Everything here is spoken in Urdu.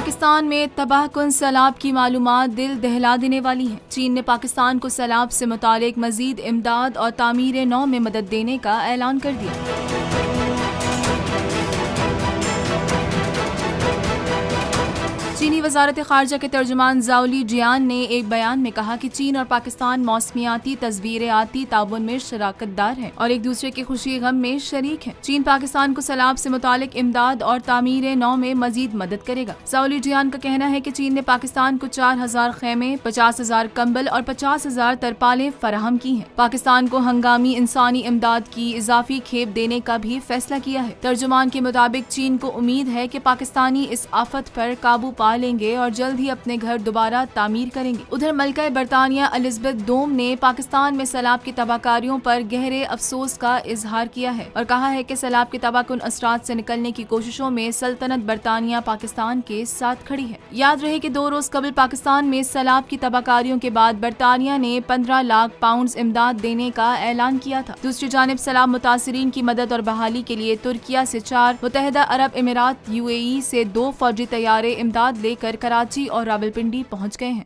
پاکستان میں تباہ کن سیلاب کی معلومات دل دہلا دینے والی ہیں۔ چین نے پاکستان کو سیلاب سے متعلق مزید امداد اور تعمیر نو میں مدد دینے کا اعلان کر دیا۔ چینی وزارت خارجہ کے ترجمان زاؤ لیجیان نے ایک بیان میں کہا کہ چین اور پاکستان موسمیاتی تصویریاتی تعاون میں شراکت دار ہیں اور ایک دوسرے کی خوشی غم میں شریک ہیں۔ چین پاکستان کو سیلاب سے متعلق امداد اور تعمیر نو میں مزید مدد کرے گا۔ زاؤ لیجیان کا کہنا ہے کہ چین نے پاکستان کو 4000 خیمے، 50,000 کمبل اور 50,000 ترپالیں فراہم کی ہیں۔ پاکستان کو ہنگامی انسانی امداد کی اضافی کھیپ دینے کا بھی فیصلہ کیا ہے۔ ترجمان کے مطابق چین کو امید ہے کہ پاکستانی اس آفت پر قابو پا لیں گے اور جلد ہی اپنے گھر دوبارہ تعمیر کریں گے۔ ادھر ملکہ برطانیہ الزبتھ دوم نے پاکستان میں سیلاب کی تباہ کاریوں پر گہرے افسوس کا اظہار کیا ہے اور کہا ہے کہ سیلاب کے تباہ کن اثرات سے نکلنے کی کوششوں میں سلطنت برطانیہ پاکستان کے ساتھ کھڑی ہے۔ یاد رہے کہ 2 روز قبل پاکستان میں سیلاب کی تباہ کاریوں کے بعد برطانیہ نے 15 لاکھ پاؤنڈز امداد دینے کا اعلان کیا تھا۔ دوسری جانب سیلاب متاثرین کی مدد اور بحالی کے لیے ترکیہ سے 4، متحدہ عرب امارات UAE سے 2 فوجی طیارے امداد لے کر کراچی اور راولپنڈی پہنچ گئے ہیں۔